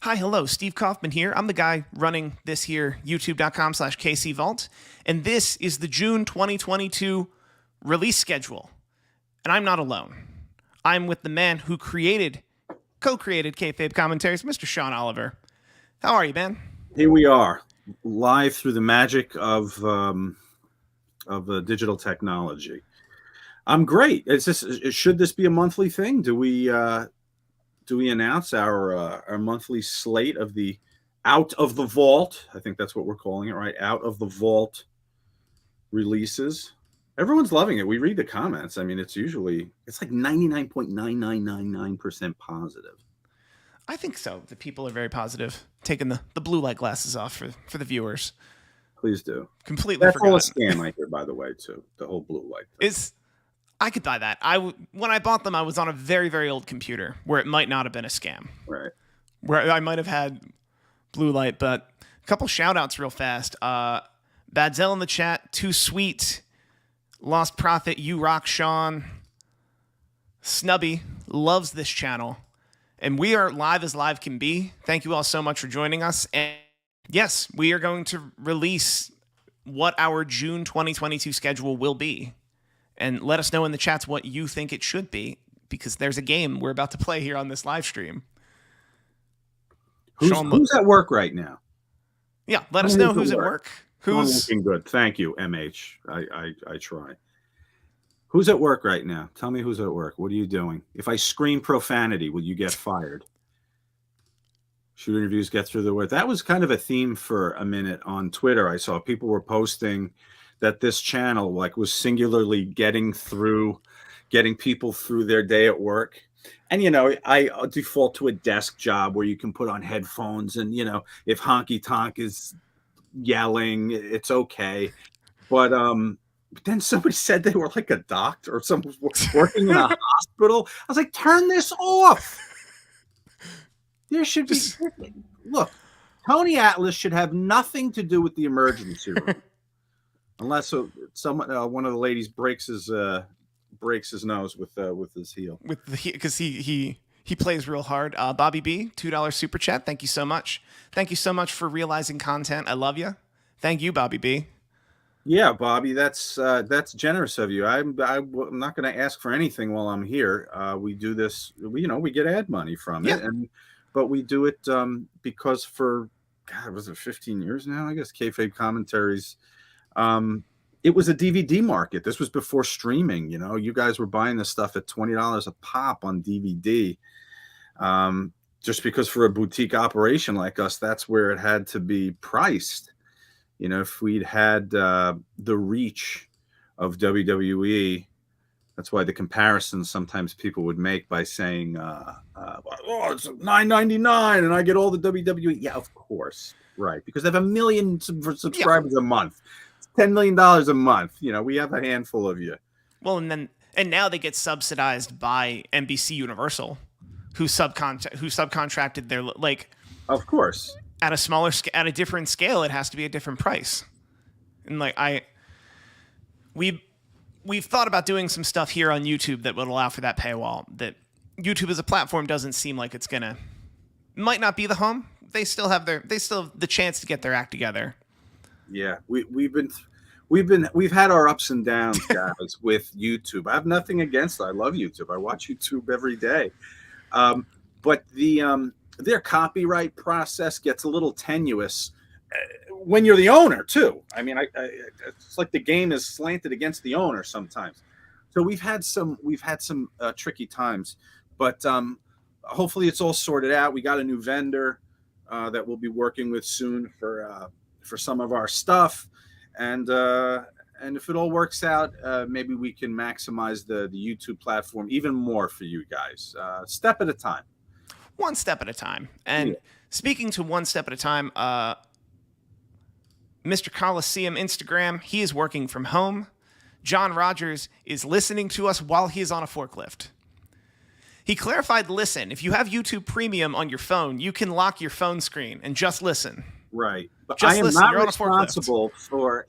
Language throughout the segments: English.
Hi, hello, Steve Kaufman here. I'm the guy running this here youtube.com/KCVault, and this is the June 2022 release schedule. And I'm not alone. I'm with the man who co-created Kayfabe Commentaries, Mr. Sean Oliver. How are you, man? Here we are, live through the magic of digital technology. I'm great. Should this be a monthly thing? Do we announce our monthly slate of the Out of the Vault? I think that's what we're calling it, right? Out of the Vault releases. Everyone's loving it. We read the comments. I mean, it's like 99.9999% positive. I think so. The people are very positive. Taking the blue light glasses off for the viewers. Please do. Completely That's forgotten. all a scam, I hear, by the way, too. The whole blue light thing. I could buy that. When I bought them, I was on a very, very old computer where it might not have been a scam. Right. Where I might have had blue light, but a couple shout outs real fast. Badzel in the chat, Too Sweet, Lost Prophet, You Rock Sean, Snubby loves this channel. And we are live as live can be. Thank you all so much for joining us. And yes, we are going to release what our June 2022 schedule will be. And let us know in the chats what you think it should be, because there's a game we're about to play here on this live stream. Who's at work right now? Yeah, let us know who's at work. Who's looking good? Thank you, MH. I try. Who's at work right now? Tell me who's at work. What are you doing? If I scream profanity, will you get fired? Shoot interviews, get through the word. That was kind of a theme for a minute on Twitter. I saw people were posting that this channel was singularly getting people through their day at work. And, I default to a desk job where you can put on headphones and, if honky tonk is yelling, it's okay. But then somebody said they were like a doctor or someone was working in a hospital. I was like, turn this off. There should be, look, Tony Atlas should have nothing to do with the emergency room. Unless one of the ladies breaks his nose with his heel. Because he plays real hard. Bobby B, $2 super chat. Thank you so much. Thank you so much for realizing content. I love you. Thank you, Bobby B. Yeah, Bobby, that's generous of you. I'm not going to ask for anything while I'm here. We do this. We get ad money from it, but we do it because for was it 15 years now? I guess Kayfabe Commentaries. It was a DVD market. This was before streaming. You guys were buying this stuff at $20 a pop on DVD. Just because for a boutique operation like us, that's where it had to be priced. If we'd had the reach of WWE, that's why the comparisons sometimes people would make by saying, it's $9.99 and I get all the WWE. Yeah, of course. Right. Because they have 1 million subscribers a month. $10 million a month. We have a handful of you. Well, and now they get subsidized by NBC Universal, who subcontracted their Of course. At a smaller at a different scale, it has to be a different price. And we've thought about doing some stuff here on YouTube that would allow for that paywall. That YouTube as a platform doesn't seem like it's might not be the home. They still have the chance to get their act together. Yeah, we've had our ups and downs, guys, with YouTube. I have nothing against it. I love YouTube. I watch YouTube every day. But their copyright process gets a little tenuous when you're the owner too. I mean, it's like the game is slanted against the owner sometimes. So we've had some tricky times, but hopefully it's all sorted out. We got a new vendor that we'll be working with soon for some of our stuff, and if it all works out, maybe we can maximize the YouTube platform even more for you guys, step at a time. One step at a time. And speaking to one step at a time, Mr. Coliseum Instagram, he is working from home. John Rogers is listening to us while he is on a forklift. He clarified, listen, if you have YouTube Premium on your phone, you can lock your phone screen and just listen. Right. But I am not responsible for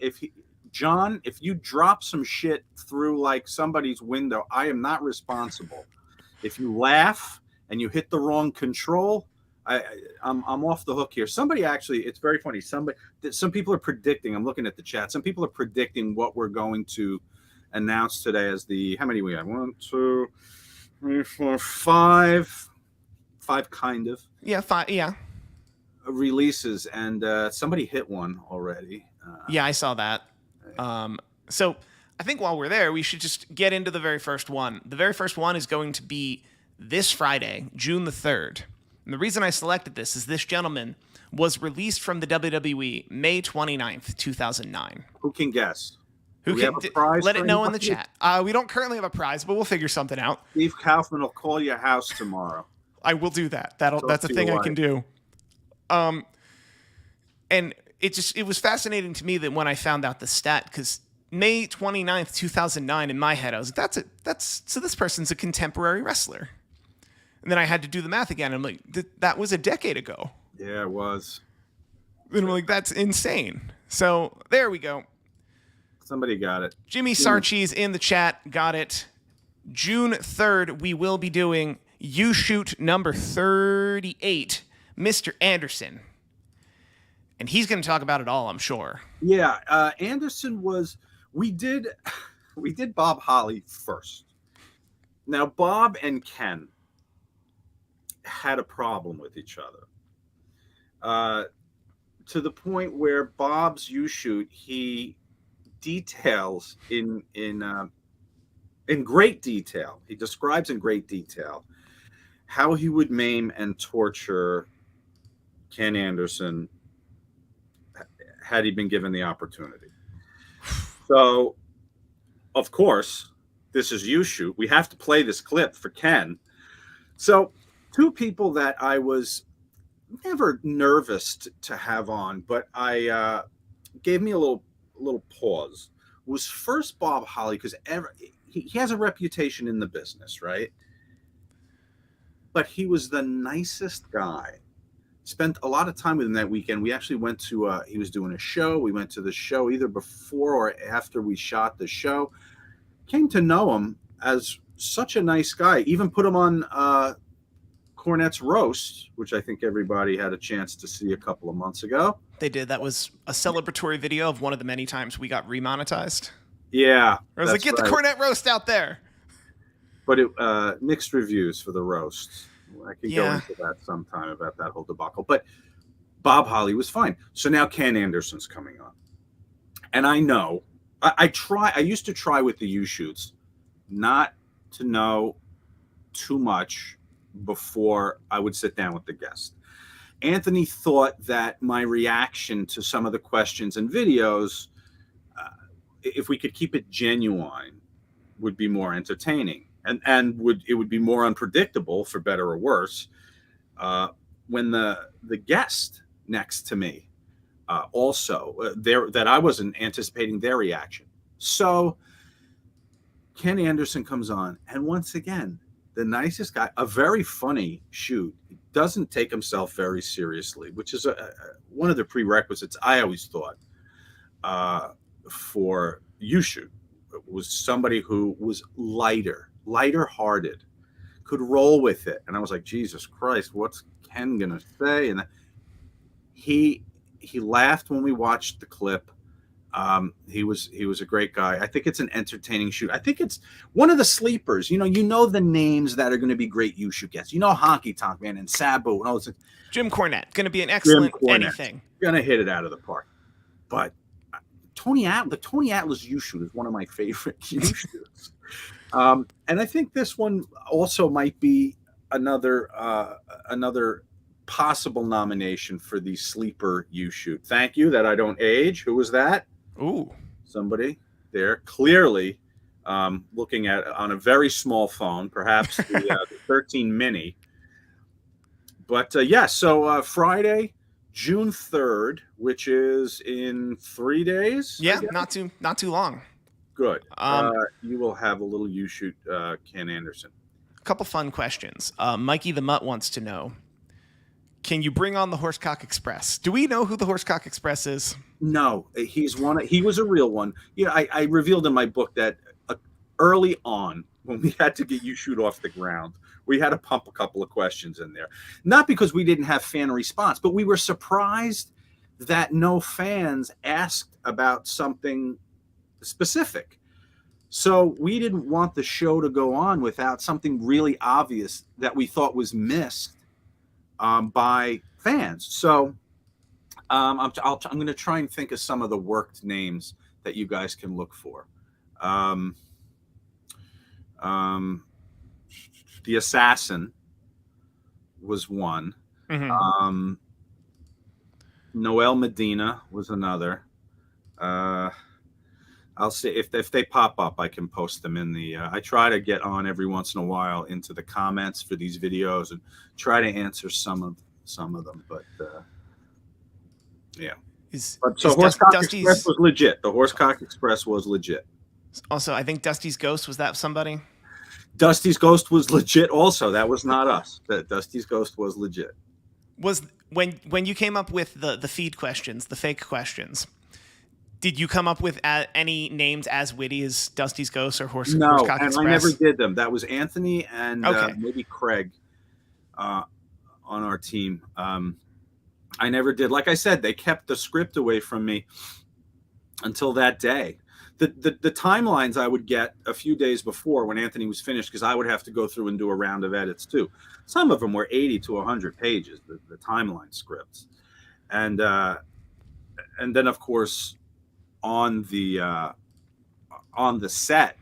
John, if you drop some shit through somebody's window, I am not responsible. If you laugh and you hit the wrong control, I'm off the hook here. Somebody actually, it's very funny. Some people are predicting. I'm looking at the chat. Some people are predicting what we're going to announce today as the, how many we have? 1, 2, 3, 4, 5, kind of. Yeah, 5. Yeah. Releases, and somebody hit one already. Yeah, I saw that. So I think while we're there, we should just get into the very first one. The very first one is going to be this Friday, June the 3rd. And the reason I selected this is this gentleman was released from the WWE May 29th, 2009. Who can guess? Who can let it know in the chat? We don't currently have a prize, but we'll figure something out. Steve Kaufman will call your house tomorrow. I will do that. That's a thing I can do. And it was fascinating to me that when I found out the stat, because May 29th, 2009, in my head, I was like, so this person's a contemporary wrestler. And then I had to do the math again. I'm like, that was a decade ago. Yeah, it was. And I'm like, that's insane. So there we go. Somebody got it. Jimmy Sarchis in the chat got it. June 3rd, we will be doing You Shoot number 38, Mr. Anderson. And he's going to talk about it all, I'm sure. Yeah, Anderson was. We did Bob Holly first. Now Bob and Ken had a problem with each other, to the point where Bob's You Shoot, he details in great detail. He describes in great detail how he would maim and torture Ken Anderson had he been given the opportunity. So, of course, this is You Shoot. We have to play this clip for Ken. So, two people that I was never nervous to have on, but I gave me a little pause, was first Bob Holly, because he has a reputation in the business, right? But he was the nicest guy. Spent a lot of time with him that weekend. We actually went to, he was doing a show. We went to the show either before or after we shot the show. Came to know him as such a nice guy. Even put him on Cornette's Roast, which I think everybody had a chance to see a couple of months ago. They did. That was a celebratory video of one of the many times we got remonetized. Yeah. I was like, get the Cornette Roast out there. But mixed reviews for the roast. I can go into that sometime about that whole debacle. But Bob Holly was fine. So now Ken Anderson's coming on. And I know, I used to try with the You Shoots not to know too much before I would sit down with the guest. Anthony thought that my reaction to some of the questions and videos, if we could keep it genuine, would be more entertaining. And it would be more unpredictable, for better or worse, when the guest next to me that I wasn't anticipating their reaction. So Ken Anderson comes on, and once again, the nicest guy, a very funny shoot. He doesn't take himself very seriously, which is one of the prerequisites I always thought for You Shoot. Was somebody who was lighter-hearted, could roll with it. And I was like, Jesus Christ, what's Ken gonna say? And he laughed when we watched the clip. He was a great guy. I think it's an entertaining shoot. I think it's one of the sleepers. You know the names that are going to be great You Shoot guests. Honky Tonk Man and Sabu and all this. Jim Cornette, going to be an excellent anything. Going to hit it out of the park. But the Tony Atlas You Shoot is one of my favorite You Shoots. And I think this one also might be another possible nomination for the sleeper You Shoot. Thank you that I don't age. Who was that? Ooh, somebody there clearly looking at on a very small phone, perhaps the 13 mini. But so Friday, June 3rd, which is in 3 days. Yeah, not too long. Good. You will have a little You Shoot Ken Anderson. A couple fun questions. Mikey the Mutt wants to know, can you bring on the Horsecock Express? Do we know who the Horsecock Express is? No, he was a real one. I revealed in my book that early on, when we had to get You Shoot off the ground. We had to pump a couple of questions in there. Not because we didn't have fan response, but we were surprised that no fans asked about something specific. So we didn't want the show to go on without something really obvious that we thought was missed by fans. So I'm going to try and think of some of the worked names that you guys can look for. The Assassin was one. Mm-hmm. Noel Medina was another. I'll see if they pop up, I can post them in the. I try to get on every once in a while into the comments for these videos and try to answer some of them. But yeah. So Horsecock Express was legit. The Horsecock Express was legit. Also, I think Dusty's Ghost, was that somebody? Dusty's Ghost was legit. Also, that was not us. That Dusty's Ghost was legit. Was when you came up with the feed questions, the fake questions. Did you come up with any names as witty as Dusty's Ghost or Horsecock Express? No, and I never did them. That was Anthony and maybe Craig on our team. I never did. Like I said, they kept the script away from me until that day. The timelines I would get a few days before when Anthony was finished, because I would have to go through and do a round of edits too. Some of them were 80 to 100 pages, the timeline scripts. And then, of course, on the set,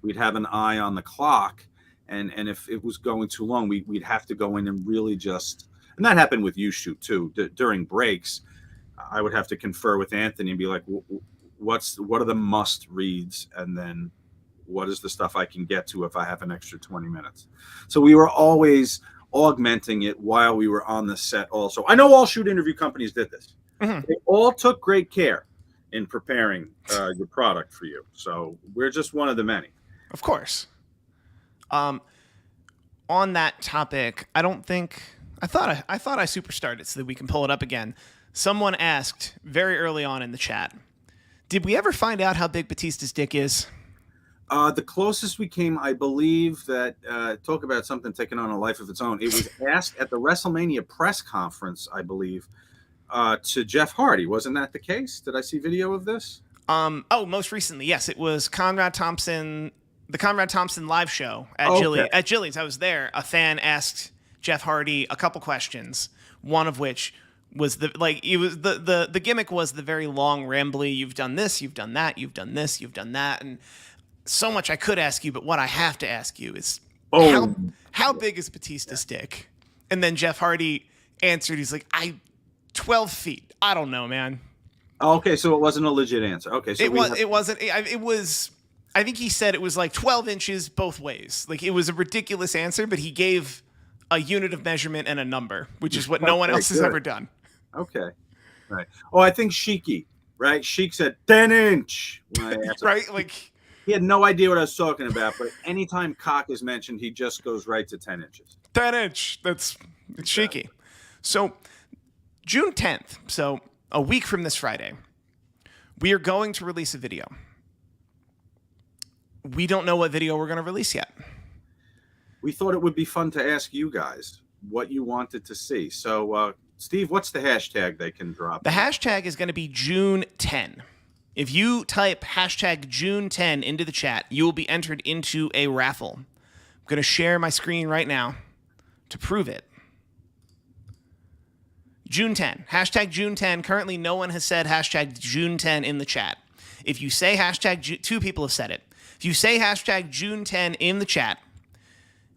we'd have an eye on the clock, and if it was going too long, we'd have to go in and really just, and that happened with You Shoot too. During breaks, I would have to confer with Anthony and be like, what are the must reads, and then what is the stuff I can get to if I have an extra 20 minutes. So we were always augmenting it while we were on the set. Also, I know all shoot interview companies did this. Mm-hmm. They all took great care in preparing your product for you. So we're just one of the many. Of course. On that topic, I thought I superstarred it so that we can pull it up again. Someone asked very early on in the chat, did we ever find out how big Batista's dick is? The closest we came, I believe that, talk about something taking on a life of its own. It was asked at the WrestleMania press conference, I believe, to Jeff Hardy. Wasn't that the case? Did I see video of this? Most recently, yes. It was Conrad Thompson, the Conrad Thompson live show at Jillian's. I was there. A fan asked Jeff Hardy a couple questions, one of which was the gimmick was the very long, rambly, you've done this, you've done that, you've done this, you've done that, and so much I could ask you, but what I have to ask you is how big is Batista's dick? And then Jeff Hardy answered, he's like, 12 feet. I don't know, man. Okay, so it wasn't a legit answer. Okay, so it wasn't. It was. I think he said it was like 12 inches both ways. Like, it was a ridiculous answer, but he gave a unit of measurement and a number, which is what no one else has ever done. Okay, right. Oh, I think Sheiky, right? Sheik said 10-inch. Right, like he had no idea what I was talking about. But anytime cock is mentioned, he just goes right to 10 inches. 10-inch. It's Sheiky. So June 10th. So a week from this Friday, we are going to release a video. We don't know what video we're going to release yet. We thought it would be fun to ask you guys what you wanted to see. So, Steve, what's the hashtag they can drop? The hashtag is going to be June 10. If you type hashtag June 10 into the chat, you will be entered into a raffle. I'm going to share my screen right now to prove it. June 10. Hashtag June 10. Currently, no one has said hashtag June 10 in the chat. If you say hashtag, two people have said it. If you say hashtag June 10 in the chat,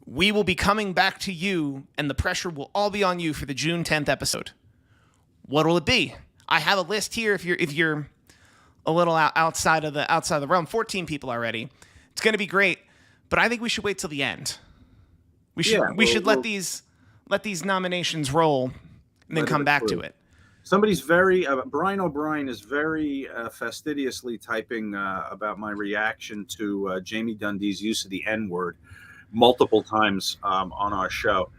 we will be coming back to you, and the pressure will all be on you for the June 10th episode. What will it be? I have a list here. If you're a little outside of the realm, 14 people already. It's going to be great, but I think we should wait till the end. We should let these nominations roll and then come back to it. Somebody's Brian O'Brien is very fastidiously typing about my reaction to Jamie Dundee's use of the N-word multiple times on our show.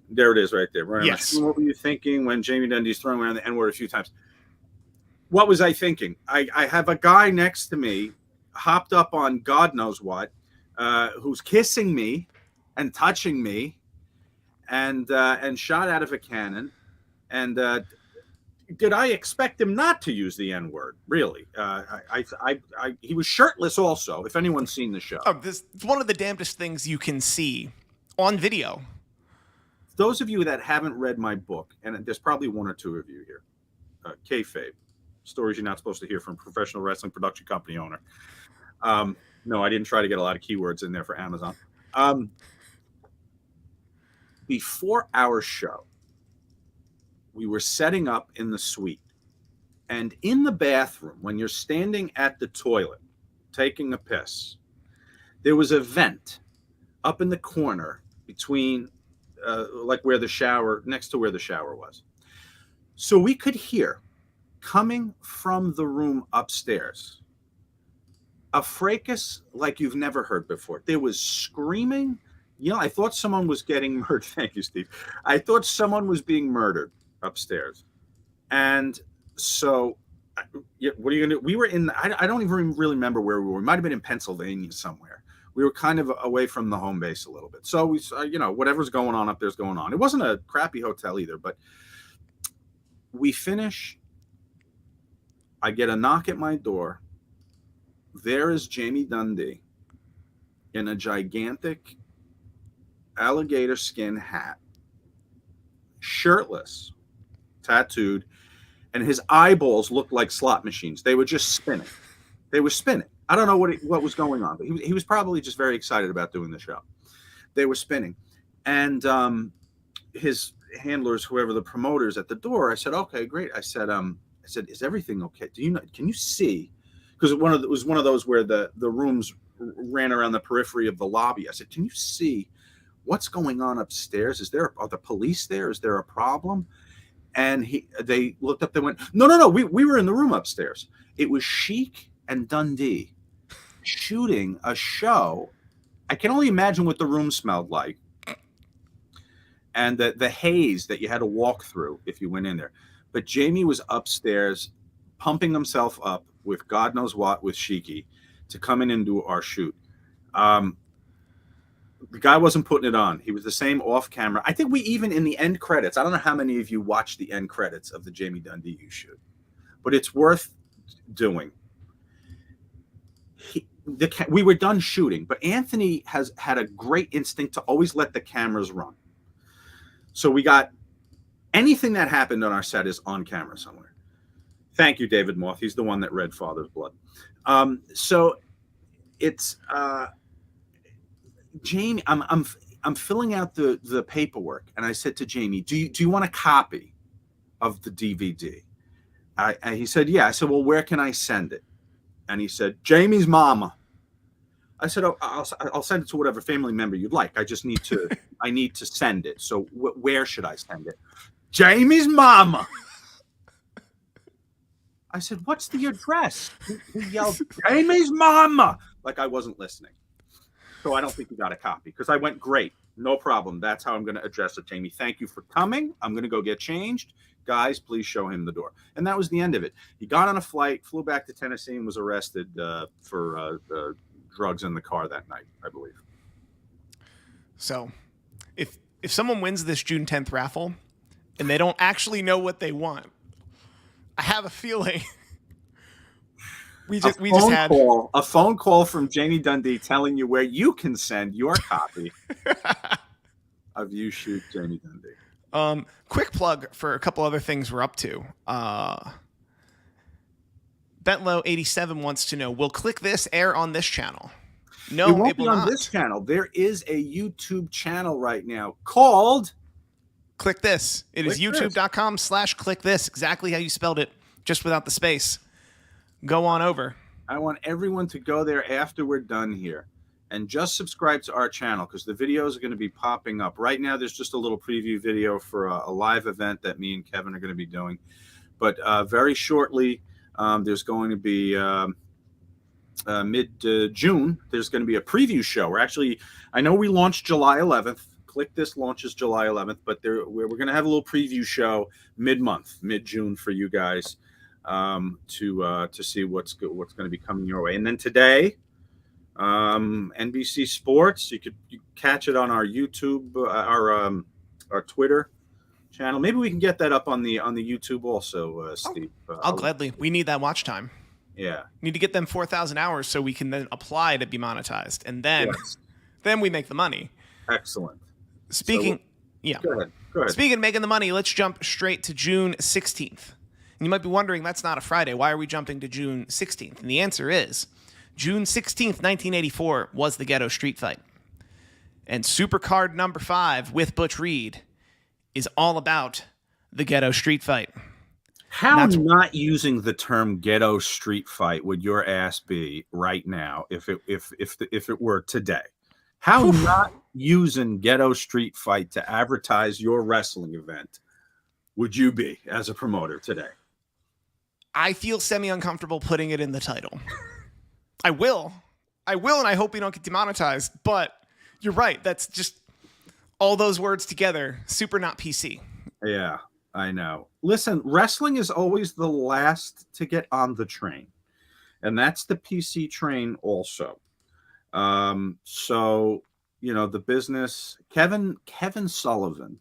There it is right there. Right. Yes. What were you thinking when Jamie Dundee's throwing around the N-word a few times? What was I thinking? I have a guy next to me hopped up on God knows what, who's kissing me and touching me and shot out of a cannon. And did I expect him not to use the N-word? Really? He was shirtless also, if anyone's seen the show. Oh, this is one of the damnedest things you can see on video. Those of you that haven't read my book, and there's probably one or two of you here, kayfabe, stories you're not supposed to hear from a professional wrestling production company owner. No, I didn't try to get a lot of keywords in there for Amazon. Before our show, we were setting up in the suite. And in the bathroom, when you're standing at the toilet, taking a piss, there was a vent up in the corner between, like where the shower, next to where the shower was. So we could hear, coming from the room upstairs, a fracas like you've never heard before. There was screaming. You know, I thought someone was getting murdered. Thank you, Steve. I thought someone was being murdered upstairs. And so, what are you going to do? We were in, I don't even really remember where we were. We might have been in Pennsylvania somewhere. We were kind of away from the home base a little bit. So we, you know, whatever's going on up there's going on. It wasn't a crappy hotel either, but we finish. I get a knock at my door. There is Jamie Dundee in a gigantic alligator skin hat, shirtless, tattooed, and his eyeballs looked like slot machines. They were just spinning. They were spinning. I don't know what was going on, but he was probably just very excited about doing the show. They were spinning. And his handlers, whoever the promoters at the door, I said, okay, great. I said, is everything okay? Can you see? Because it was one of those where the rooms ran around the periphery of the lobby. I said, can you see what's going on upstairs? Are the police there? Is there a problem? And they looked up, they went, no, we were in the room upstairs. It was Sheik and Dundee shooting a show. I can only imagine what the room smelled like. And the haze that you had to walk through if you went in there. But Jamie was upstairs pumping himself up with God knows what with Sheiky to come in and do our shoot. The guy wasn't putting it on. He was the same off camera. I think we even in the end credits, I don't know how many of you watched the end credits of the Jamie Dundee shoot, but it's worth doing. We were done shooting, but Anthony has had a great instinct to always let the cameras run. So we got anything that happened on our set is on camera somewhere. Thank you, David Moth. He's the one that read Father's Blood. So it's Jamie. I'm filling out the paperwork, and I said to Jamie, "Do you want a copy of the DVD?" He said, "Yeah." I said, "Well, where can I send it?" And he said, "Jamie's mama." I said, "Oh, I'll send it to whatever family member you'd like. I just need to I need to send it. So where should I send it?" Jamie's mama. I said, "What's the address?" He yelled, "Jamie's mama," like I wasn't listening. So I don't think he got a copy because I went, "Great, no problem. That's how I'm going to address it, Jamie. Thank you for coming. I'm going to go get changed. Guys, please show him the door." And that was the end of it. He got on a flight, flew back to Tennessee, and was arrested for drugs in the car that night, I believe. So if someone wins this June 10th raffle and they don't actually know what they want, I have a feling we just had a phone call from Jamie Dundee telling you where you can send your copy of You Shoot Jamie Dundee. Quick plug for a couple other things we're up to. Betlow87 wants to know, will Click This air on this channel? No, it won't it will be on not. this channel. There is a YouTube channel right now called Click This. It is youtube.com/click this. Exactly how you spelled it, just without the space. Go on over. I want everyone to go there after we're done here and just subscribe to our channel because the videos are going to be popping up. Right now, there's just a little preview video for a live event that me and Kevin are going to be doing. But very shortly, there's going to be mid-June, there's going to be a preview show. I know we launched July 11th. Click This launches July 11th, but we're going to have a little preview show mid-June for you guys to see what's going to be coming your way. And then today, NBC Sports. You catch it on our YouTube, our Twitter channel. Maybe we can get that up on the YouTube also, Steve. I'll gladly. We need that watch time. Yeah. Need to get them 4,000 hours so we can then apply to be monetized, and then Yes. then we make the money. Excellent. Speaking, yeah. Go ahead. Go ahead. Speaking of making the money, let's jump straight to June 16th. And you might be wondering, that's not a Friday. Why are we jumping to June 16th? And the answer is June 16th, 1984 was the Ghetto Street Fight. And Supercard number 5 with Butch Reed is all about the Ghetto Street Fight. How not using the term ghetto street fight would your ass be right now if it were today? How not using ghetto street fight to advertise your wrestling event would you be as a promoter today? I feel semi-uncomfortable putting it in the title. I will, and I hope we don't get demonetized. But you're right. That's just all those words together. Super not PC. Yeah, I know. Listen, wrestling is always the last to get on the train, and that's the PC train also. So the business. Kevin Sullivan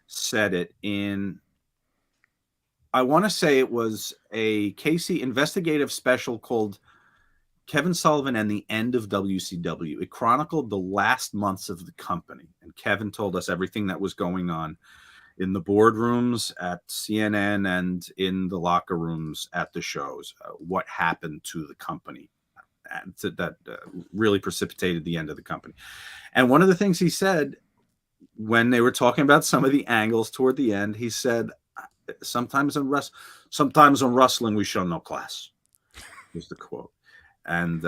said it in. I want to say it was a Casey investigative special called Kevin Sullivan and the End of WCW. It chronicled the last months of the company, and Kevin told us everything that was going on in the boardrooms at CNN and in the locker rooms at the shows, what happened to the company that really precipitated the end of the company. And one of the things he said when they were talking about some of the angles toward the end, he said, sometimes in wrestling, we show no class, was the quote. And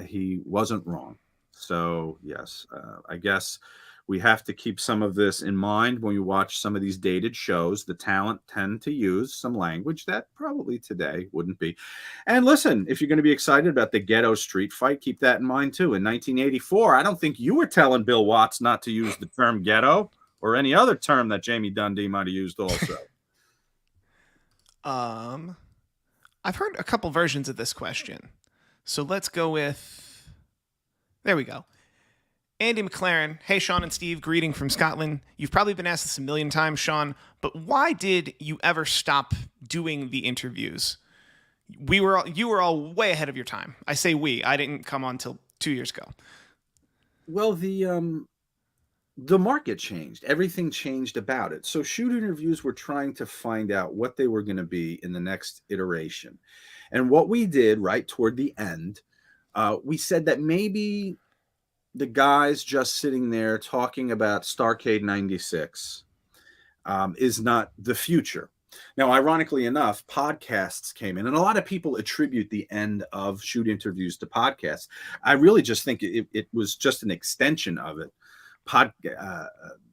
he wasn't wrong. So, yes, I guess we have to keep some of this in mind when we watch some of these dated shows. The talent tend to use some language that probably today wouldn't be. And listen, if you're going to be excited about the Ghetto Street Fight, keep that in mind, too. In 1984, I don't think you were telling Bill Watts not to use the term ghetto or any other term that Jamie Dundee might have used also. I've heard a couple versions of this question. So let's go with... There we go. Andy McLaren. Hey, Sean and Steve. Greeting from Scotland. You've probably been asked this a million times, Sean, but why did you ever stop doing the interviews? You were all way ahead of your time. I say we. I didn't come on till 2 years ago. Well, the market changed. Everything changed about it. So shoot interviews were trying to find out what they were going to be in the next iteration. And what we did right toward the end, we said that maybe the guys just sitting there talking about Starrcade 96 is not the future. Now, ironically enough, podcasts came in, and a lot of people attribute the end of shoot interviews to podcasts. I really just think it was just an extension of it.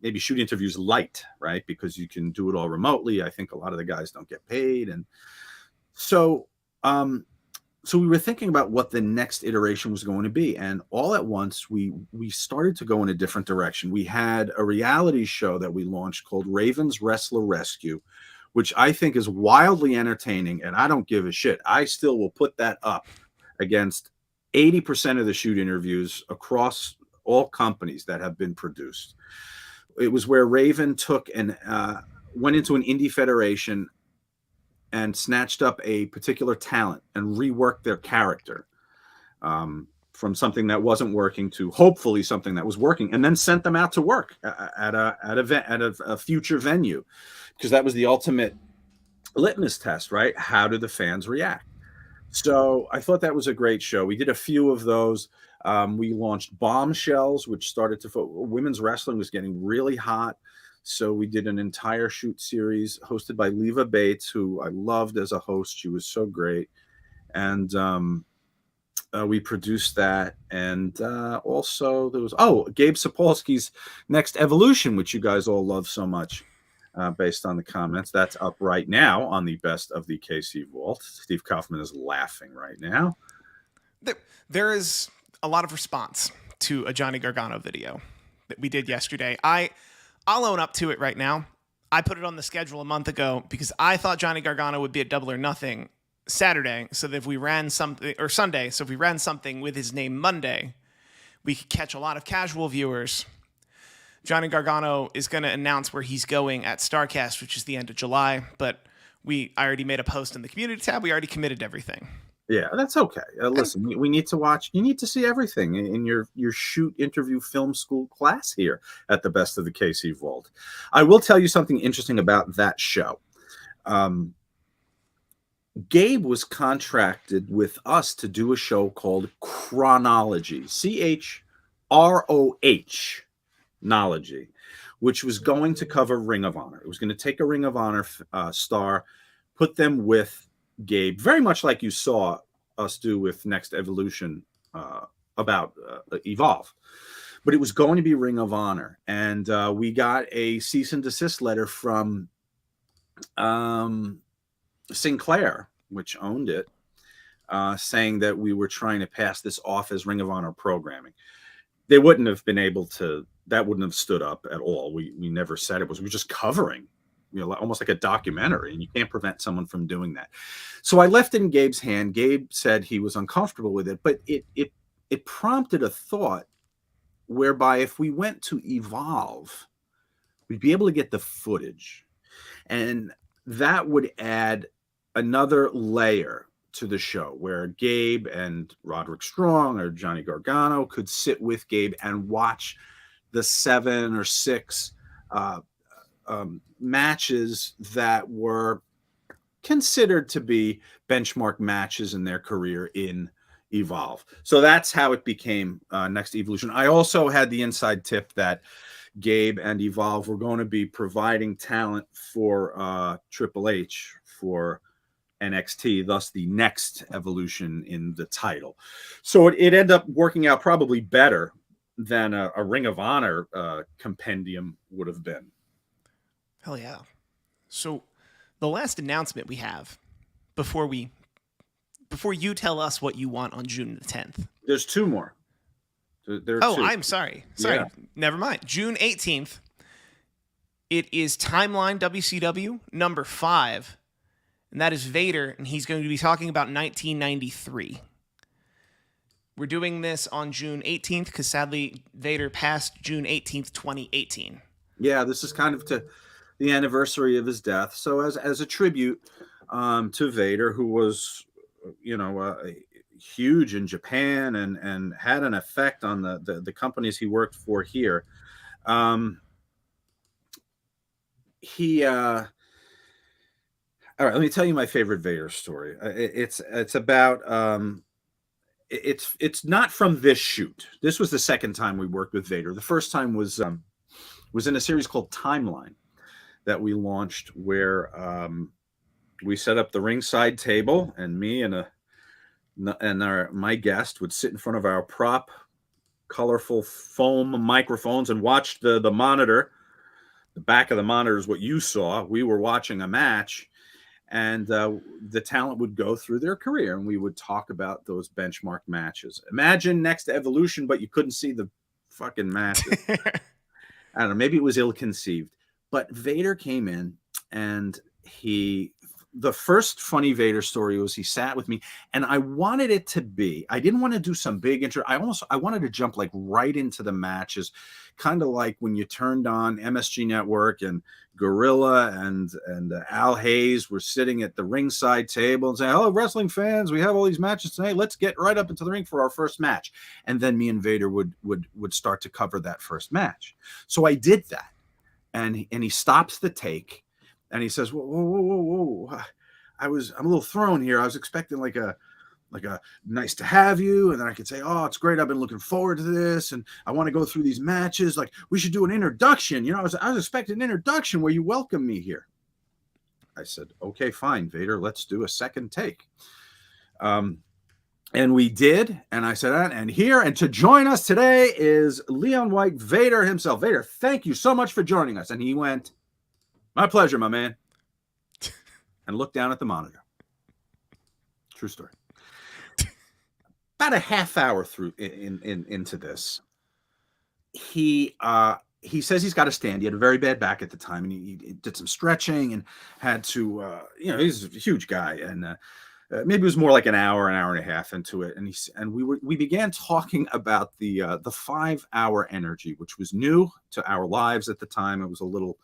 Maybe shoot interviews light, right? Because you can do it all remotely. I think a lot of the guys don't get paid. And so we were thinking about what the next iteration was going to be. And all at once, we started to go in a different direction. We had a reality show that we launched called Raven's Wrestler Rescue, which I think is wildly entertaining. And I don't give a shit. I still will put that up against 80% of the shoot interviews across all companies that have been produced. It was where Raven took and went into an indie federation and snatched up a particular talent and reworked their character from something that wasn't working to hopefully something that was working, and then sent them out to work at a future venue, because that was the ultimate litmus test, right? How do the fans react? So I thought that was a great show. We did a few of those. We launched Bombshells, which started to women's wrestling was getting really hot. So we did an entire shoot series hosted by Leva Bates, who I loved as a host. She was so great. And we produced that. And also there was, Gabe Sapolsky's Next Evolution, which you guys all love so much based on the comments. That's up right now on the Best of the KC Vault. Steve Kaufman is laughing right now. There is a lot of response to a Johnny Gargano video that we did yesterday. I'll own up to it right now. I put it on the schedule a month ago because I thought Johnny Gargano would be at Double or Nothing, Saturday, so that if we ran something, or Sunday, so if we ran something with his name Monday, we could catch a lot of casual viewers. Johnny Gargano is going to announce where he's going at StarCast, which is the end of July, but I already made a post in the community tab. We already committed everything. Yeah, that's okay. Listen, we need to watch. You need to see everything in your shoot interview film school class here at the Best of the KC Vault. I will tell you something interesting about that show. Gabe was contracted with us to do a show called Chronology, CHROH, which was going to cover Ring of Honor. It was going to take a Ring of Honor star, put them with Gabe, very much like you saw us do with Next Evolution about Evolve. But it was going to be Ring of Honor. And we got a cease and desist letter from Sinclair, which owned it, saying that we were trying to pass this off as Ring of Honor programming. They wouldn't have been able to, that wouldn't have stood up at all. We never said it was, we were just covering, almost like a documentary, and you can't prevent someone from doing that. So I left it in Gabe's hand. Gabe said he was uncomfortable with it, but it prompted a thought whereby if we went to Evolve, we'd be able to get the footage, and that would add another layer to the show where Gabe and Roderick Strong or Johnny Gargano could sit with Gabe and watch the 7 or 6 matches that were considered to be benchmark matches in their career in Evolve. So that's how it became Next Evolution. I also had the inside tip that Gabe and Evolve were going to be providing talent for Triple H for NXT, thus the Next Evolution in the title. So it ended up working out probably better than a Ring of Honor compendium would have been. Hell yeah. So the last announcement we have before you tell us what you want on June the 10th. There's 2 more. There are 2. I'm sorry. Yeah. Never mind. June 18th. It is Timeline WCW number 5. And that is Vader, and he's going to be talking about 1993. We're doing this on June 18th because sadly Vader passed June 18th, 2018. Yeah, this is kind of to the anniversary of his death. So as a tribute to Vader, who was, huge in Japan and had an effect on the companies he worked for here. All right, let me tell you my favorite Vader story. It's about it's not from this shoot. This was the second time we worked with Vader. The first time was in a series called Timeline that we launched, where we set up the ringside table, and me and my guest would sit in front of our prop, colorful foam microphones and watch the monitor. The back of the monitor is what you saw. We were watching a match. And the talent would go through their career, and we would talk about those benchmark matches. Imagine Next Evolution, but you couldn't see the fucking matches. I don't know. Maybe it was ill-conceived. But Vader came in, and the first funny Vader story was he sat with me, and I wanted it to be, I didn't want to do some big intro. I wanted to jump like right into the matches, kind of like when you turned on MSG Network and Gorilla and Al Hayes were sitting at the ringside table and saying, "Hello, wrestling fans, we have all these matches tonight. Let's get right up into the ring for our first match." And then me and Vader would start to cover that first match. So I did that, and he stops the take, and he says, "Whoa! I'm a little thrown here. I was expecting like a nice to have you, and then I could say, oh, it's great. I've been looking forward to this, and I want to go through these matches. Like, we should do an introduction. I was expecting an introduction where you welcome me here." I said, "Okay, fine, Vader. Let's do a second take." And we did. And I said, and to join us today is Leon White, Vader himself. Vader, thank you so much for joining us. And he went, "My pleasure, my man," and looked down at the monitor. True story. About a half hour through into this, he says he's got to stand. He had a very bad back at the time, and he did some stretching and had to, he's a huge guy, and maybe it was more like an hour and a half into it, and we began talking about the 5-hour energy, which was new to our lives at the time. It was a little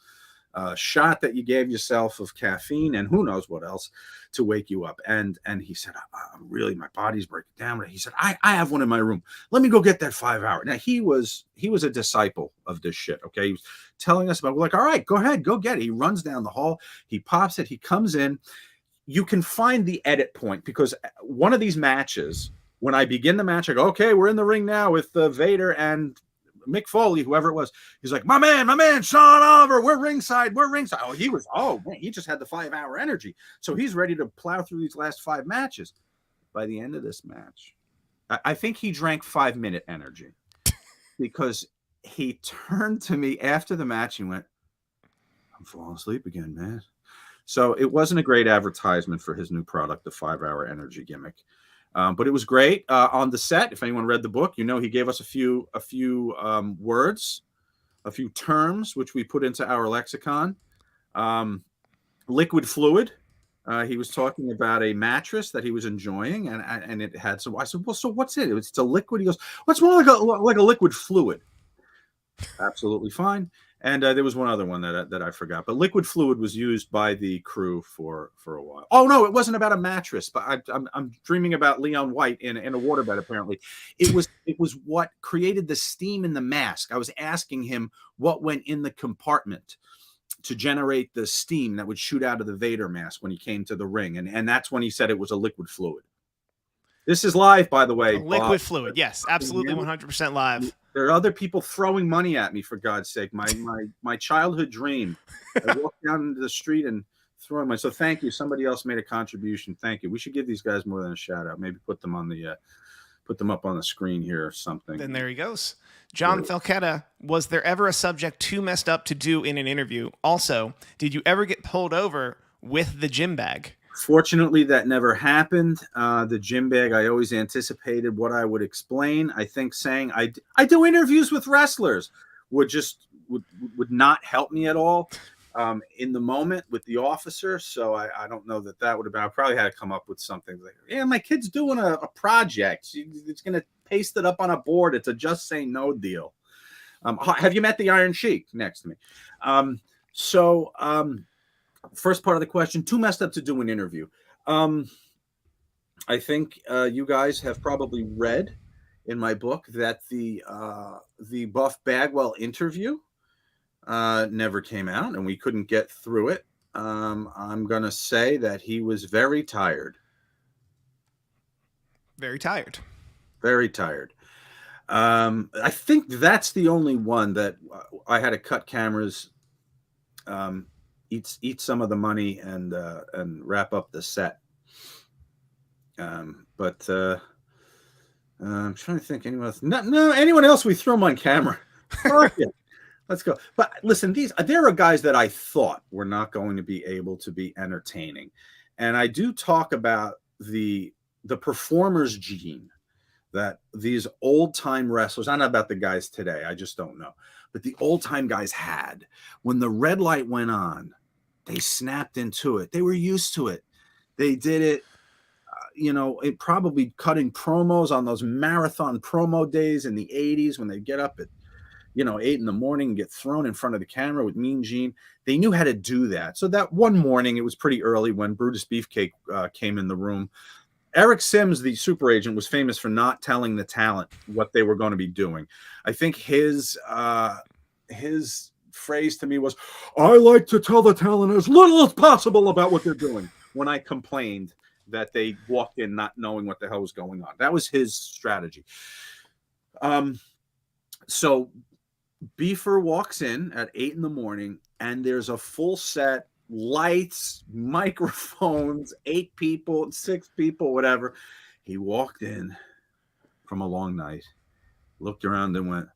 shot that you gave yourself of caffeine and who knows what else to wake you up. And he said, I'm really, my body's breaking down. He said, I have one in my room. Let me go get that 5-hour. Now he was a disciple of this shit. Okay. He was telling us about, we're like, all right, go ahead, go get it. He runs down the hall. He pops it. He comes in. You can find the edit point, because one of these matches, when I begin the match, I go, okay, we're in the ring now with Vader and Mick Foley, whoever it was. He's like, my man, Sean Oliver, we're ringside. Oh, man, he just had the 5-hour energy. So he's ready to plow through these last 5 matches. By the end of this match, I think he drank 5-minute energy, because he turned to me after the match and went, I'm falling asleep again, man. So it wasn't a great advertisement for his new product, the 5-hour energy gimmick. But it was great on the set. If anyone read the book, he gave us a few words, a few terms, which we put into our lexicon. Liquid fluid. He was talking about a mattress that he was enjoying, and it had some. I said, well, so what's it? It's a liquid. He goes, what's more like a liquid fluid? Absolutely fine. And there was one other one that I forgot, but liquid fluid was used by the crew for a while. Oh no, it wasn't about a mattress, but I'm dreaming about Leon White in a waterbed. Apparently, it was what created the steam in the mask. I was asking him what went in the compartment to generate the steam that would shoot out of the Vader mask when he came to the ring, and that's when he said it was a liquid fluid. This is live, by the way. Liquid fluid, yes, absolutely, 100% live. There are other people throwing money at me, for God's sake. My childhood dream. I walk down into the street and throwing money. So thank you. Somebody else made a contribution. Thank you. We should give these guys more than a shout out. Maybe put them up on the screen here or something. Then there he goes. John Falcetta, was there ever a subject too messed up to do in an interview? Also, did you ever get pulled over with the gym bag? Fortunately, that never happened. The gym bag, I always anticipated what I would explain. I think saying I do interviews with wrestlers would not help me at all in the moment with the officer. So I don't know that would have been. I probably had to come up with something like, yeah, my kid's doing a project. It's going to paste it up on a board. It's a just say no deal. Have you met the Iron Sheik next to me? First part of the question, too messed up to do an interview. I think you guys have probably read in my book that the Buff Bagwell interview never came out, and we couldn't get through it. I'm going to say that he was very tired. Very tired. Very tired. I think that's the only one that I had to cut cameras, eat some of the money and wrap up the set. But I'm trying to think anyone else. No, anyone else we throw them on camera. Yeah. Let's go. But listen, there are guys that I thought were not going to be able to be entertaining. And I do talk about the performer's gene that these old-time wrestlers, I don't know about the guys today, I just don't know, but the old-time guys had. When the red light went on, they snapped into it. They were used to it. They did it, it probably cutting promos on those marathon promo days in the 80s when they get up at 8 in the morning and get thrown in front of the camera with Mean Gene. They knew how to do that. So that one morning, it was pretty early when Brutus Beefcake came in the room. Eric Sims, the super agent, was famous for not telling the talent what they were going to be doing. I think his phrase to me was, I like to tell the talent as little as possible about what they're doing, when I complained that they walked in not knowing what the hell was going on. That was his strategy. So Beefer walks in at 8 in the morning, and there's a full set, lights, microphones, 8 people, 6 people, whatever. He walked in from a long night, looked around and went,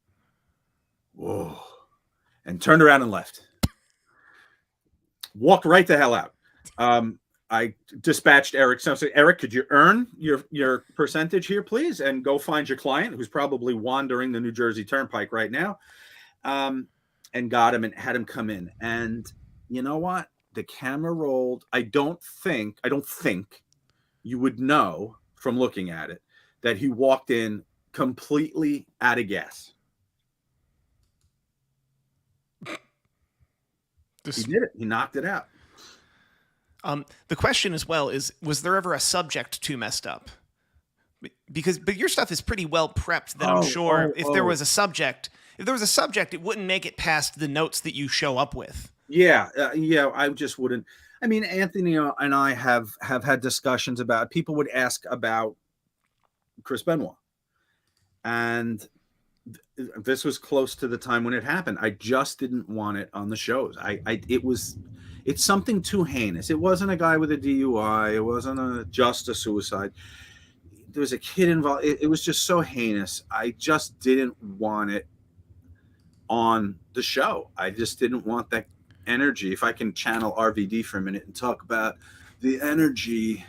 whoa, and turned around and left. Walked right the hell out. I dispatched Eric. So I said, Eric, could you earn your percentage here, please? And go find your client who's probably wandering the New Jersey Turnpike right now. And got him and had him come in. And you know what? The camera rolled. I don't think you would know from looking at it that he walked in completely out of gas. He did it. He knocked it out. The question as well is, was there ever a subject too messed up? But your stuff is pretty well prepped that I'm sure if there was a subject, it wouldn't make it past the notes that you show up with. Yeah, I just wouldn't. I mean, Anthony and I have had discussions about, people would ask about Chris Benoit. And this was close to the time when it happened. I just didn't want it on the shows. It's something too heinous. It wasn't a guy with a DUI. It wasn't just a suicide. There was a kid involved. It was just so heinous. I just didn't want it on the show. I just didn't want that energy. If I can channel RVD for a minute and talk about the energy,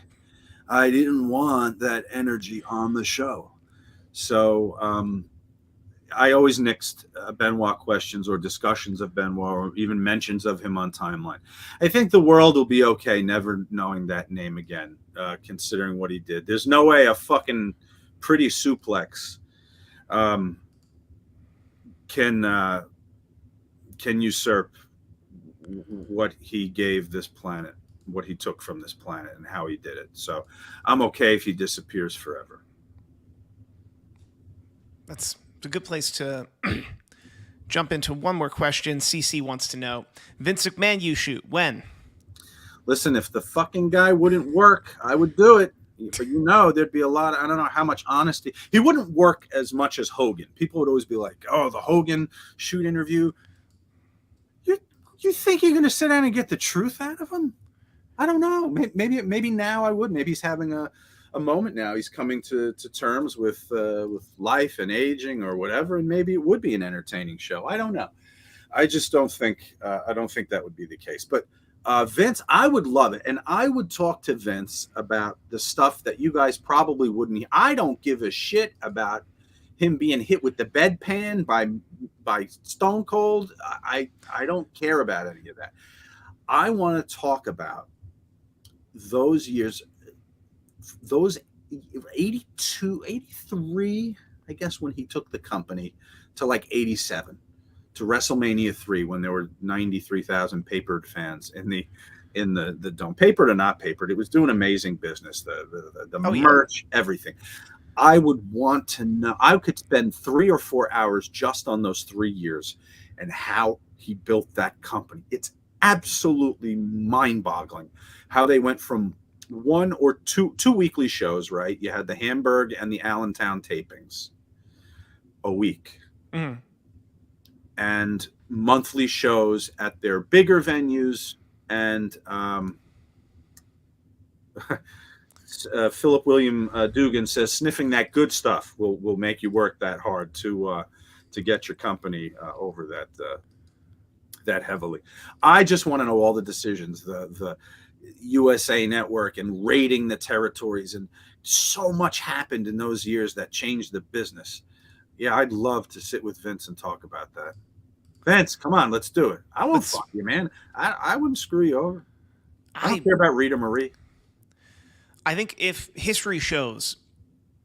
I didn't want that energy on the show. So I always nixed Benoit questions or discussions of Benoit or even mentions of him on timeline. I think the world will be okay never knowing that name again, considering what he did. There's no way a fucking pretty suplex can usurp what he gave this planet, what he took from this planet, and how he did it. So I'm okay if he disappears forever. That's a good place to jump into one more question. CC wants to know, Vince McMahon U-shoot, when? Listen, if the fucking guy wouldn't work, I would do it. But there'd be a lot of, I don't know how much honesty. He wouldn't work as much as Hogan. People would always be like, oh, the Hogan shoot interview. You think you're going to sit down and get the truth out of him? I don't know. Maybe now I would. Maybe he's having a moment now. He's coming to terms with life and aging or whatever, and maybe it would be an entertaining show. I don't know. I just don't think that would be the case. But Vince, I would love it, and I would talk to Vince about the stuff that you guys probably wouldn't. I don't give a shit about him being hit with the bedpan by Stone Cold. I don't care about any of that. I want to talk about those years, those 82, 83, I guess, when he took the company to like 87 to WrestleMania 3, when there were 93,000 papered fans in the dome. Papered or not papered, it was doing amazing business. The merch, everything. I would want to know. I could spend 3 or 4 hours just on those 3 years and how he built that company. It's absolutely mind-boggling how they went from 1 or 2 weekly shows, right? You had the Hamburg and the Allentown tapings a week. Mm. And monthly shows at their bigger venues. And Philip William Dugan says, sniffing that good stuff will make you work that hard to get your company over that heavily. I just want to know all the decisions, the USA Network and raiding the territories, and so much happened in those years that changed the business. Yeah, I'd love to sit with Vince and talk about that. Vince, come on, let's do it. I won't fuck you, man. I wouldn't screw you over. I don't care about Rita Marie. I think if history shows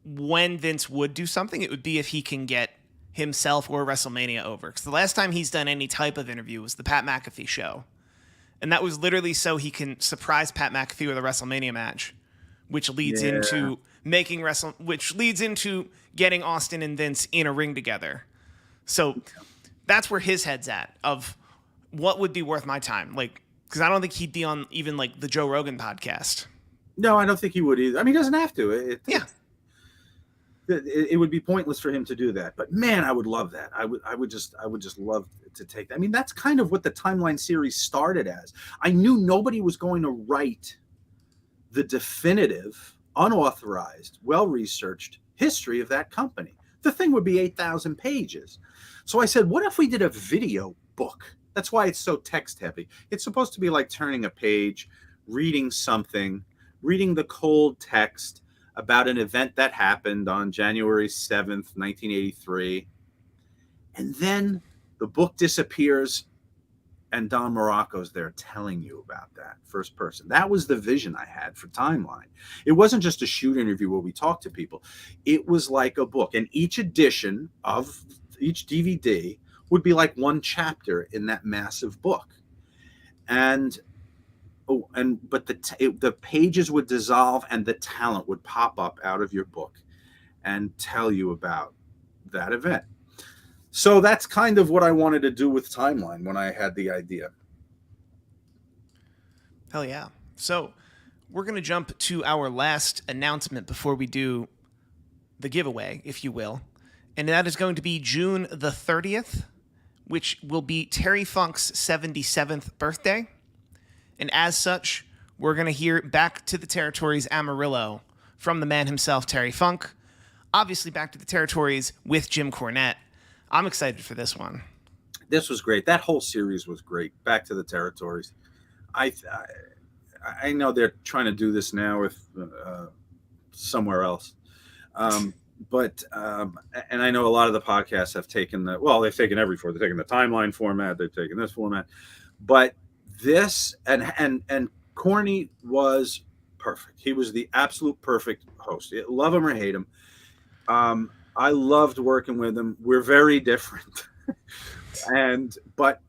when Vince would do something, it would be if he can get himself or WrestleMania over. Because the last time he's done any type of interview was the Pat McAfee show. And that was literally so he can surprise Pat McAfee with a WrestleMania match, which leads into getting Austin and Vince in a ring together. So that's where his head's at, of what would be worth my time. Like, because I don't think he'd be on even like the Joe Rogan podcast. No, I don't think he would either. I mean, he doesn't have to. It would be pointless for him to do that. But man, I would love that. I would just love to take that. I mean, that's kind of what the Timeline series started as. I knew nobody was going to write the definitive, unauthorized, well-researched history of that company. The thing would be 8,000 pages. So I said, what if we did a video book? That's why it's so text heavy. It's supposed to be like turning a page, reading something, reading the cold text about an event that happened on January 7th, 1983. And then the book disappears and Don Morocco's there telling you about that first person. That was the vision I had for Timeline. It wasn't just a shoot interview where we talked to people. It was like a book, and each edition of each DVD would be like one chapter in that massive book. And but the pages would dissolve and the talent would pop up out of your book and tell you about that event. So that's kind of what I wanted to do with Timeline when I had the idea. Hell yeah. So we're going to jump to our last announcement before we do the giveaway, if you will. And that is going to be June the 30th, which will be Terry Funk's 77th birthday. And as such, we're going to hear Back to the Territories Amarillo from the man himself, Terry Funk. Obviously, Back to the Territories with Jim Cornette. I'm excited for this one. This was great. That whole series was great. Back to the Territories. I know they're trying to do this now with somewhere else. But I know a lot of the podcasts have taken they've taken every form. They've taken the Timeline format. They've taken this format. But this and Corny was perfect. He was the absolute perfect host. Love him or hate him. I loved working with him. We're very different. But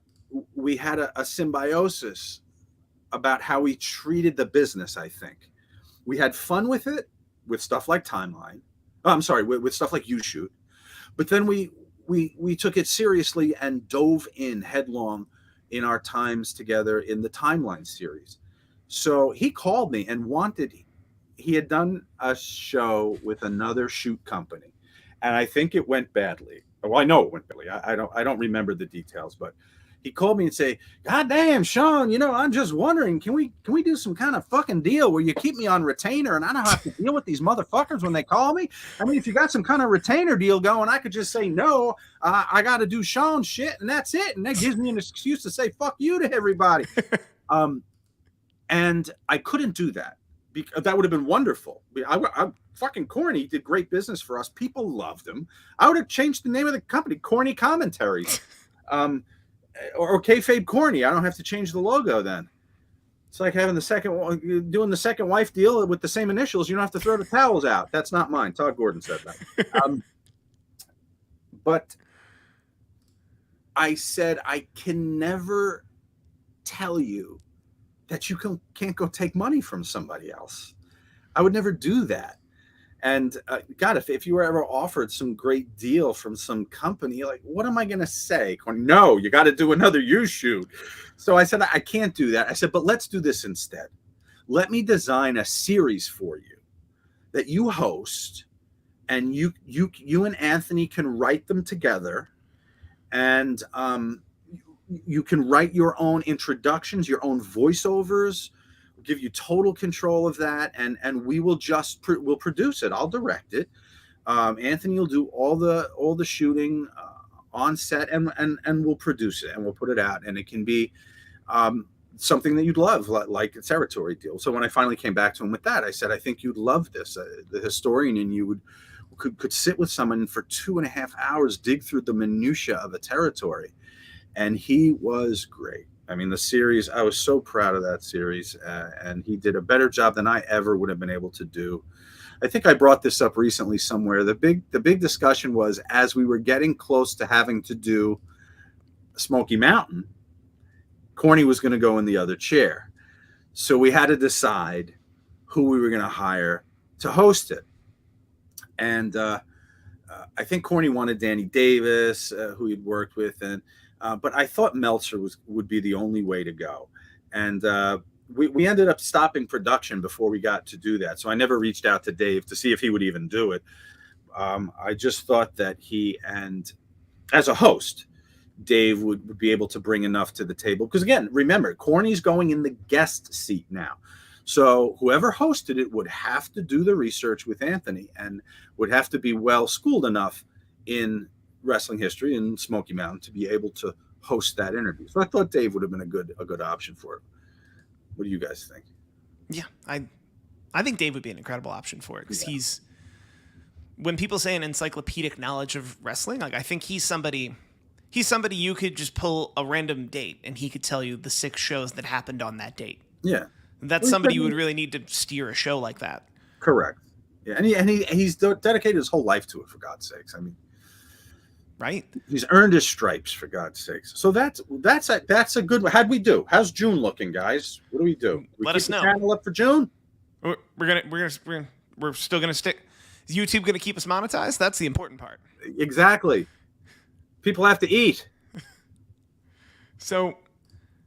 we had a symbiosis about how we treated the business, I think. We had fun with it, with stuff like Timeline. Oh, I'm sorry, with stuff like You Shoot. But then we took it seriously and dove in headlong in our times together in the Timeline series. So he called me and he had done a show with another shoot company. And I think it went badly. Well, I know it went badly. I don't remember the details, but he called me and say, "God damn, Sean, I'm just wondering, can we do some kind of fucking deal where you keep me on retainer and I don't have to deal with these motherfuckers when they call me? I mean, if you got some kind of retainer deal going, I could just say no. I got to do Sean's shit, and that's it. And that gives me an excuse to say fuck you to everybody." And I couldn't do that. Because that would have been wonderful. I fucking Corny did great business for us. People loved him. I would have changed the name of the company, Corny Commentaries, or Kayfabe Corny. I don't have to change the logo then. It's like having doing the second wife deal with the same initials. You don't have to throw the towels out. That's not mine. Todd Gordon said that. But I said I can never tell you that you can't go take money from somebody else. I would never do that. And God, if you were ever offered some great deal from some company, like, what am I going to say? No, you got to do another You Shoot. So I said, I can't do that. I said, but let's do this instead. Let me design a series for you that you host, and you and Anthony can write them together, and you can write your own introductions, your own voiceovers. We'll give you total control of that, and we will we'll produce it. I'll direct it. Anthony will do all the shooting on set, and we'll produce it, and we'll put it out, and it can be something that you'd love, like a Territory deal. So when I finally came back to him with that, I said, I think you'd love this. The historian in you could sit with someone for 2.5 hours, dig through the minutia of a territory. And he was great. I mean, the series, I was so proud of that series, and he did a better job than I ever would have been able to do. I think I brought this up recently somewhere. The big discussion was, as we were getting close to having to do Smoky Mountain, Corny was going to go in the other chair. So we had to decide who we were going to hire to host it. And I think Corny wanted Danny Davis, who he'd worked with, but I thought Meltzer would be the only way to go. And we ended up stopping production before we got to do that. So I never reached out to Dave to see if he would even do it. I just thought that as a host, Dave would be able to bring enough to the table. Because again, remember, Corny's going in the guest seat now. So whoever hosted it would have to do the research with Anthony and would have to be well schooled enough in wrestling history and Smoky Mountain to be able to host that interview. So I thought Dave would have been a good option for it. What do you guys think? Yeah, I think Dave would be an incredible option for it, because when people say an encyclopedic knowledge of wrestling, like, I think he's somebody, He's somebody you could just pull a random date and he could tell you the 6 shows that happened on that date. Yeah. That's somebody you would really need to steer a show like that. Correct. Yeah, and he's dedicated his whole life to it, for God's sakes. I mean, right? He's earned his stripes, for God's sakes. So that's a good one. How'd we do? How's June looking, guys? What do we do? Let us know. Channel up for June. We're still gonna stick. Is YouTube gonna keep us monetized? That's the important part. Exactly. People have to eat. So,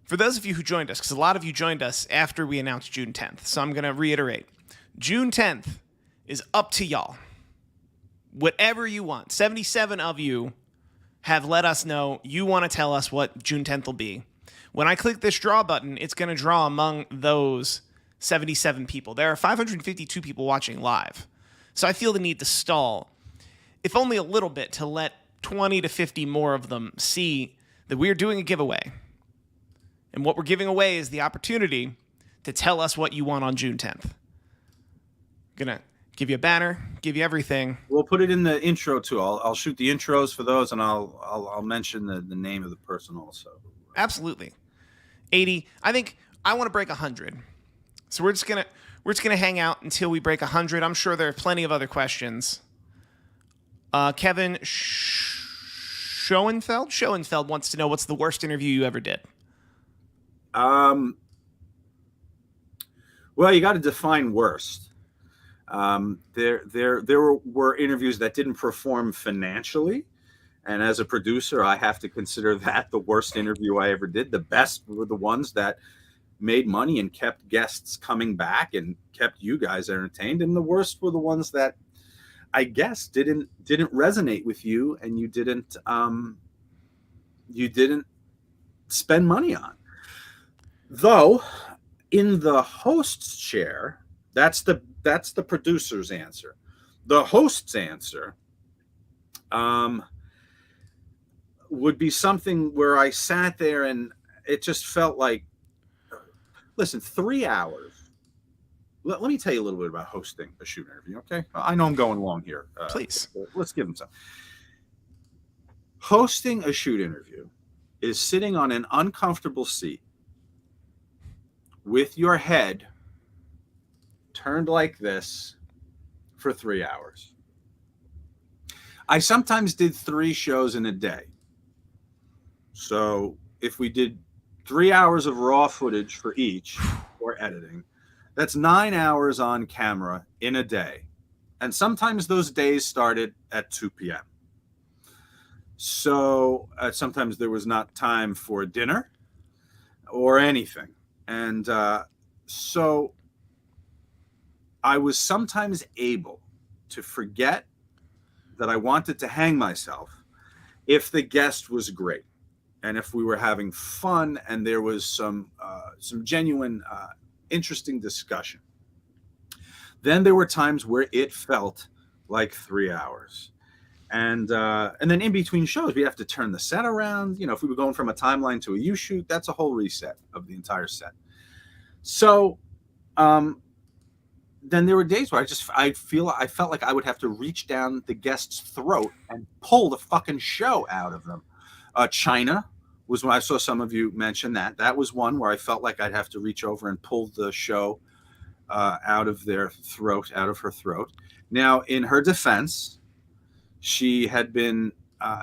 for those of you who joined us, because a lot of you joined us after we announced June 10th, so I'm going to reiterate. June 10th is up to y'all. Whatever you want. 77 of you have let us know you want to tell us what June 10th will be. When I click this draw button, it's going to draw among those 77 people. There are 552 people watching live. So I feel the need to stall, if only a little bit, to let 20 to 50 more of them see that we're doing a giveaway. And what we're giving away is the opportunity to tell us what you want on June 10th. Gonna give you a banner, give you everything. We'll put it in the intro too. I'll shoot the intros for those, and I'll mention the name of the person also. Absolutely. 80. I think I want to break 100. So we're just gonna hang out until we break 100. I'm sure there are plenty of other questions. Kevin Schoenfeld wants to know, what's the worst interview you ever did? Well, you got to define worst. There were interviews that didn't perform financially, and as a producer, I have to consider that the worst interview I ever did. The best were the ones that made money and kept guests coming back and kept you guys entertained, and the worst were the ones that I guess didn't resonate with you, and you didn't spend money on. Though, in the host's chair, that's the producer's answer. The host's answer would be something where I sat there and it just felt like, listen, 3 hours. Let me tell you a little bit about hosting a shoot interview, okay? I know I'm going long here. Please. Let's give them some. Hosting a shoot interview is sitting on an uncomfortable seat with your head turned like this for 3 hours. I sometimes did 3 shows in a day. So if we did 3 hours of raw footage for each or editing, that's 9 hours on camera in a day. And sometimes those days started at 2 p.m. So sometimes there was not time for dinner or anything. And so I was sometimes able to forget that I wanted to hang myself if the guest was great and if we were having fun and there was some genuine interesting discussion. Then there were times where it felt like 3 hours. And then in between shows, we have to turn the set around. You know, if we were going from a timeline to a U shoot, that's a whole reset of the entire set. So then there were days where I felt like I would have to reach down the guest's throat and pull the fucking show out of them. China was when I saw some of you mention that. That was one where I felt like I'd have to reach over and pull the show out of her throat. Now, in her defense, she had been,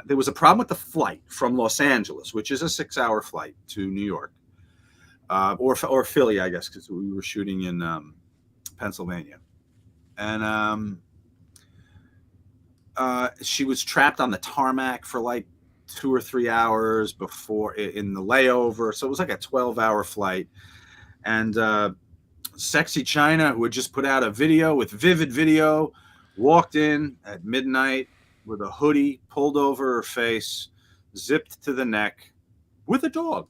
there was a problem with the flight from Los Angeles, which is a 6-hour flight to New York, or Philly, I guess, because we were shooting in Pennsylvania. And she was trapped on the tarmac for like 2 or 3 hours before in the layover. So it was like a 12-hour flight. And Sexy China, who had just put out a video with Vivid Video, walked in at midnight with a hoodie pulled over her face, zipped to the neck, with a dog.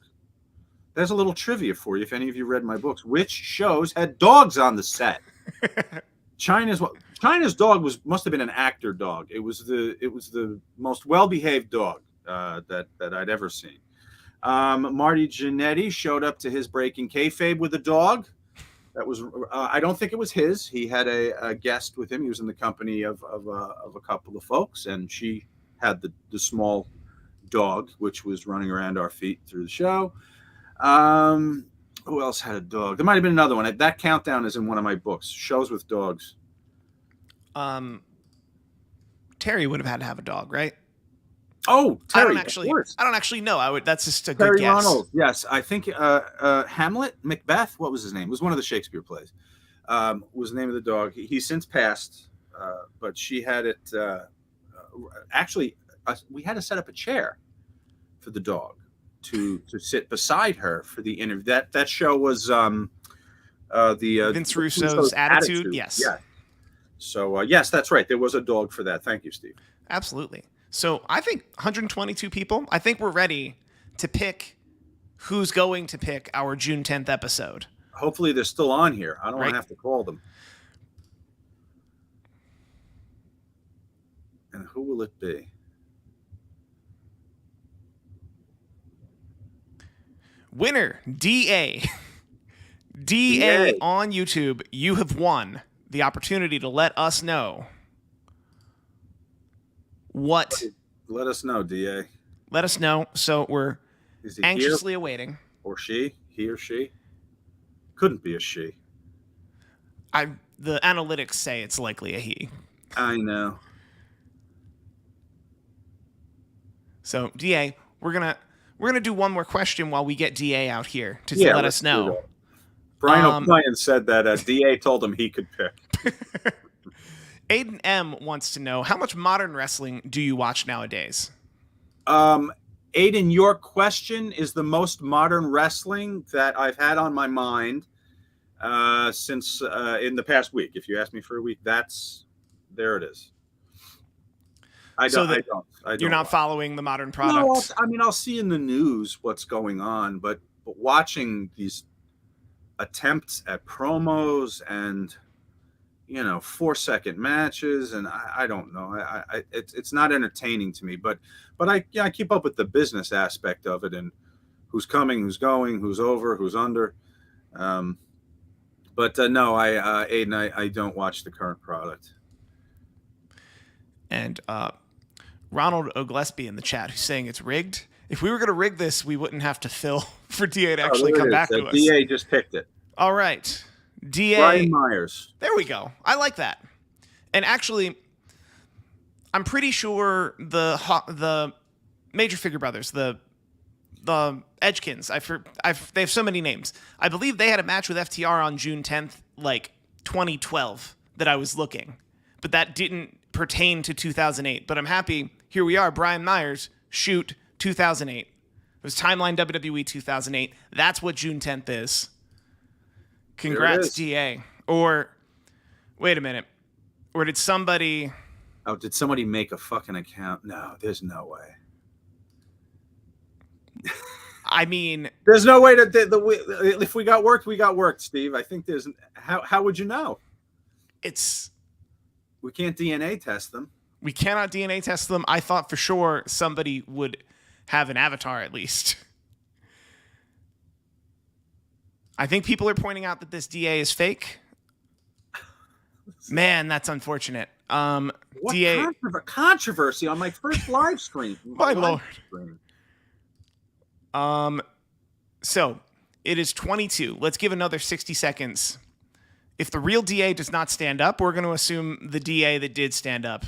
There's a little trivia for you if any of you read my books. Which shows had dogs on the set? China's dog must have been an actor dog. It was the most well-behaved dog that I'd ever seen. Marty Jannetty showed up to his Breaking Kayfabe with a dog. That was I don't think it was his. He had a guest with him. He was in the company of a couple of folks, and she had the small dog, which was running around our feet through the show. Who else had a dog? There might have been another one. That countdown is in one of my books, Shows with Dogs. Terry would have had to have a dog, right? Oh, Terry, I don't actually know. That's just a Terry good guess. Ronald. Yes, I think Hamlet, Macbeth. What was his name? It was one of the Shakespeare plays. Was the name of the dog. He's since passed, but she had it. Actually, we had to set up a chair for the dog to sit beside her for the interview. That show was the Vince Russo's Attitude. Yes. Yeah. So yes, that's right. There was a dog for that. Thank you, Steve. Absolutely. So I think 122 people. I think we're ready to pick who's going to pick our June 10th episode. Hopefully they're still on here. I don't want to have to call them. And who will it be? Winner, DA. DA on YouTube, you have won the opportunity to let us know what. Let us know, DA. Let us know. So we're anxiously awaiting. Or she? He or she? Couldn't be a she. The analytics say it's likely a he. I know. So DA, we're gonna do one more question while we get DA out here to let us know. Brian O'Brien said that DA told him he could pick. Aiden M wants to know, how much modern wrestling do you watch nowadays? Aiden, your question is the most modern wrestling that I've had on my mind since in the past week. If you ask me for a week, there it is. I don't. You're not following the modern products? No, I'll see in the news what's going on, but watching these attempts at promos and 4-second matches, and I don't know. It's not entertaining to me, but I keep up with the business aspect of it and who's coming, who's going, who's over, who's under. No, Aiden, I don't watch the current product. And Ronald O'Gillespie in the chat who's saying it's rigged. If we were going to rig this, we wouldn't have to fill for DA to actually come back to us. DA just picked it. All right. DA. Brian Myers. There we go. I like that. And actually, I'm pretty sure the Major Figure Brothers, the Edgekins, they have so many names. I believe they had a match with FTR on June 10th, like 2012, that I was looking. But that didn't pertain to 2008. But I'm happy. Here we are. Brian Myers, shoot, 2008. It was Timeline WWE 2008. That's what June 10th is. Congrats, DA. Or, wait a minute. Or did somebody... Oh, did somebody make a fucking account? No, there's no way. I mean... There's no way if we got worked, we got worked, Steve. I think there's... How would you know? We can't DNA test them. We cannot DNA test them. I thought for sure somebody would have an avatar at least. I think people are pointing out that this DA is fake. Man, that's unfortunate. What DA controversy on my first live stream. My Lord. So it is 22. Let's give another 60 seconds. If the real DA does not stand up, we're going to assume the DA that did stand up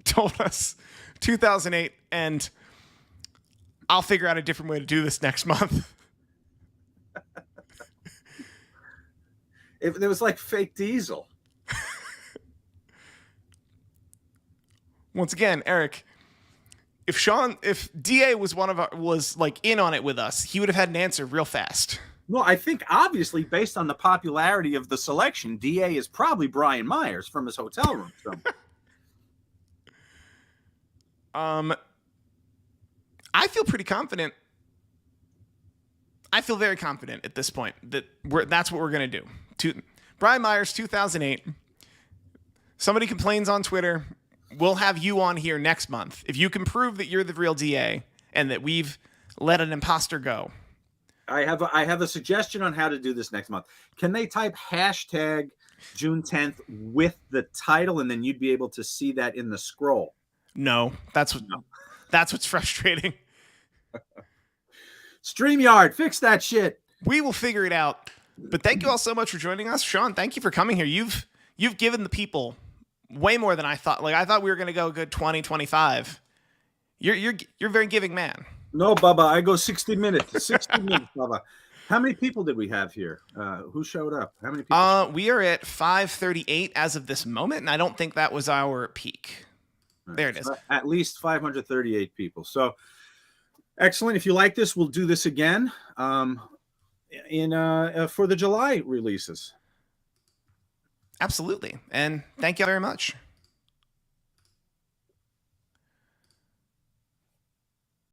told us 2008, and I'll figure out a different way to do this next month. If there was like fake Diesel. Once again, Eric, if DA was like in on it with us, he would have had an answer real fast. Well, I think obviously based on the popularity of the selection, DA is probably Brian Myers from his hotel room. I feel pretty confident. I feel very confident at this point that that's what we're going to do. Brian Myers, 2008. Somebody complains on Twitter. We'll have you on here next month. If you can prove that you're the real DA and that we've let an imposter go. I have a suggestion on how to do this next month. Can they type hashtag June 10th with the title, and then you'd be able to see that in the scroll? No, That's what's frustrating. StreamYard, fix that shit. We will figure it out. But thank you all so much for joining us. Sean, thank you for coming here. You've given the people way more than I thought. Like, I thought we were going to go a good 20, 25. You're a very giving man. No, Bubba, I go 60 minutes. 60 minutes, Bubba. How many people did we have here? Who showed up? How many people? We are at 538 as of this moment, and I don't think that was our peak. Right. There it is. So at least 538 people. So excellent. If you like this, we'll do this again for the July releases. Absolutely. And thank you very much.